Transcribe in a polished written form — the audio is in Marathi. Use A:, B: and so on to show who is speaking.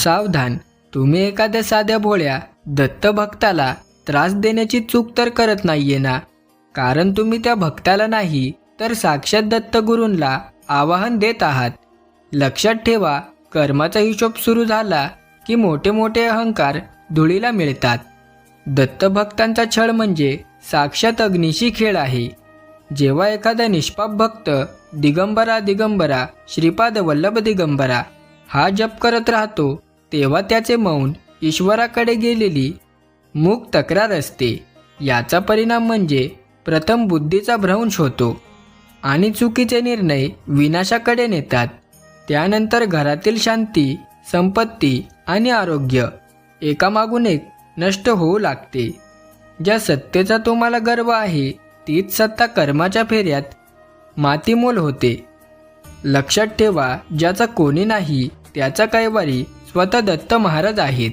A: सावधान, तुम्ही एखाद्या साध्या भोळ्या दत्तभक्ताला त्रास देण्याची चूक तर करत नाहीये ना? कारण तुम्ही त्या भक्ताला नाही तर साक्षात दत्तगुरूंना आवाहन देत आहात. लक्षात ठेवा, कर्माचा हिशोब सुरू झाला की मोठे मोठे अहंकार धुळीला मिळतात. दत्तभक्तांचा छळ म्हणजे साक्षात अग्निशी खेळ आहे. जेव्हा एखादा निष्पाप भक्त दिगंबरा दिगंबरा श्रीपाद वल्लभ दिगंबरा हा जप करत राहतो, तेव्हा त्याचे मौन ईश्वराकडे गेलेली मूक तक्रार असते. याचा परिणाम म्हणजे प्रथम बुद्धीचा भ्रंश होतो आणि चुकीचे निर्णय विनाशाकडे नेतात. त्यानंतर घरातील शांती, संपत्ती आणि आरोग्य एकामागून एक नष्ट होऊ लागते. ज्या सत्तेचा तुम्हाला गर्व आहे तीच सत्ता कर्माच्या फेऱ्यात मातीमोल होते. लक्षात ठेवा, ज्याचा कोणी नाही त्याचा कैवारी स्वतः दत्त महाराज आहेत.